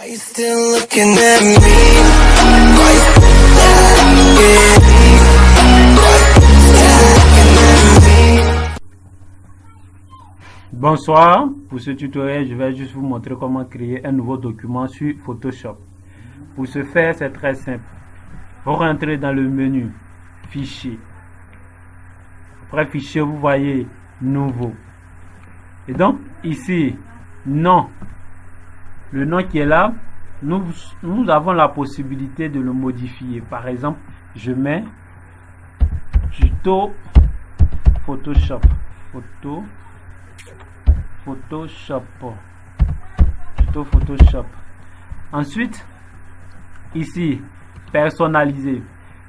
Are you still looking at me? Are you still looking at me? Bonsoir, pour ce tutoriel, je vais juste vous montrer comment créer un nouveau document sur Photoshop. Pour ce faire, c'est très simple. Vous rentrez dans le menu Fichier. Après Fichier, vous voyez Nouveau. Et donc, ici, Nom. Le nom qui est là, nous avons la possibilité de le modifier. Par exemple, je mets tuto Photoshop. Tuto Photoshop. Ensuite, ici, personnaliser.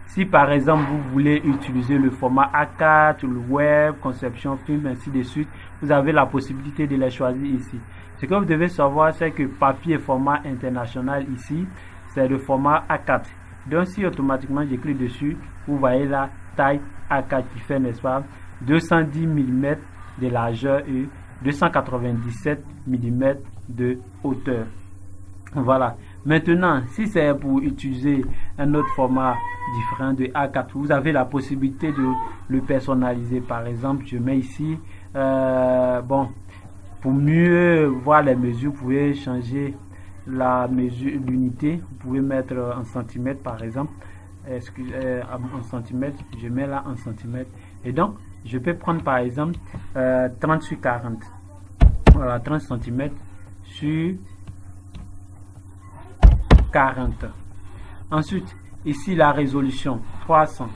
Si par exemple vous voulez utiliser le format A4, le web, conception, film, ainsi de suite, vous avez la possibilité de les choisir ici. Ce que vous devez savoir, c'est que papier format international ici, c'est le format A4. Donc si automatiquement je clique dessus, vous voyez la taille A4 qui fait, n'est-ce pas, 210 mm de largeur et 297 mm de hauteur. Voilà. Maintenant, si c'est pour utiliser un autre format différent de A4, vous avez la possibilité de le personnaliser. Par exemple, je mets ici, pour mieux voir les mesures, vous pouvez changer la mesure, l'unité. Vous pouvez mettre en centimètres, par exemple. En centimètres, je mets là en centimètres. Et donc, je peux prendre par exemple 30 sur 40. Voilà, 30 cm sur 40. Ensuite, ici la résolution 300.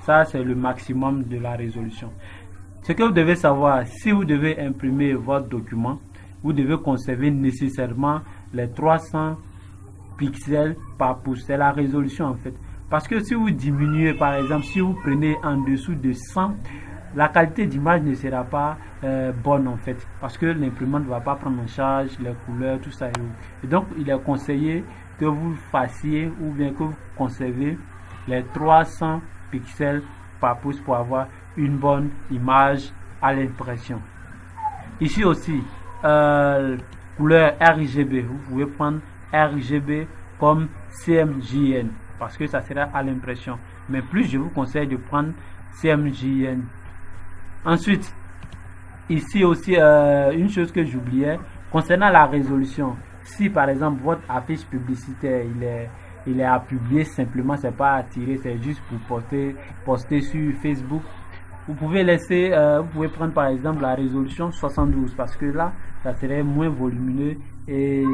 Ça, c'est le maximum de la résolution. Ce que vous devez savoir, si vous devez imprimer votre document, vous devez conserver nécessairement les 300 pixels par pouce. C'est la résolution en fait. Parce que si vous diminuez, par exemple, si vous prenez en dessous de 100, la qualité d'image ne sera pas bonne en fait, parce que l'imprimante ne va pas prendre en charge les couleurs, tout ça. Et donc, il est conseillé que vous fassiez ou bien que vous conservez les 300 pixels par pouce pour avoir une bonne image à l'impression. Ici aussi, couleur RGB, vous pouvez prendre RGB comme CMJN parce que ça sera à l'impression. Mais plus, je vous conseille de prendre CMJN. Ensuite, ici aussi, une chose que j'oubliais, concernant la résolution, si par exemple votre affiche publicitaire, il est à publier simplement, c'est pas à tirer, c'est juste pour poster sur Facebook, vous pouvez laisser, vous pouvez prendre par exemple la résolution 72 parce que là, ça serait moins volumineux et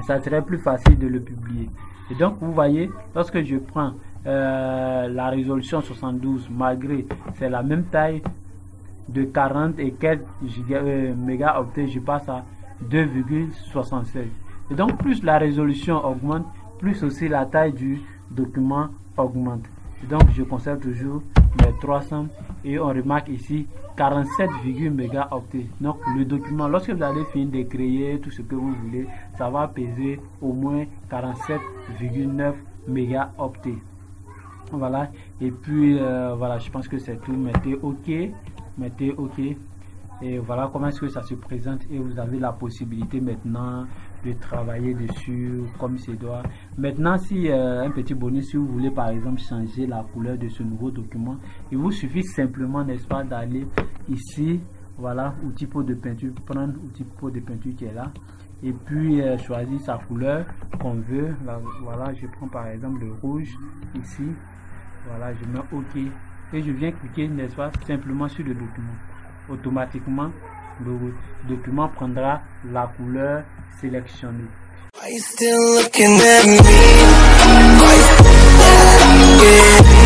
ça serait plus facile de le publier. Et donc, vous voyez, lorsque je prends la résolution 72, malgré c'est la même taille de 40 et quelques mégaoctets, je passe à 2,76. Et donc, plus la résolution augmente, plus aussi la taille du document augmente. Et donc, je conserve toujours les 300 et on remarque ici 47 mégaoctets. Donc, le document, lorsque vous allez finir de créer tout ce que vous voulez, ça va peser au moins 47,9 mégaoctets. Voilà. Et puis, voilà, je pense que c'est tout. Mettez OK. Et voilà comment est-ce que ça se présente. Et vous avez la possibilité maintenant de travailler dessus comme c'est doit. Maintenant, si un petit bonus, si vous voulez par exemple changer la couleur de ce nouveau document, il vous suffit simplement, n'est-ce pas, d'aller ici, voilà, outil pot de peinture, prendre outil pot de peinture qui est là, et puis choisir sa couleur qu'on veut. Là, voilà, je prends par exemple le rouge ici. Voilà, je mets OK et je viens cliquer, n'est-ce pas, simplement sur le document. Automatiquement, le document prendra la couleur sélectionnée. Are you still looking at me? Are you still looking at me?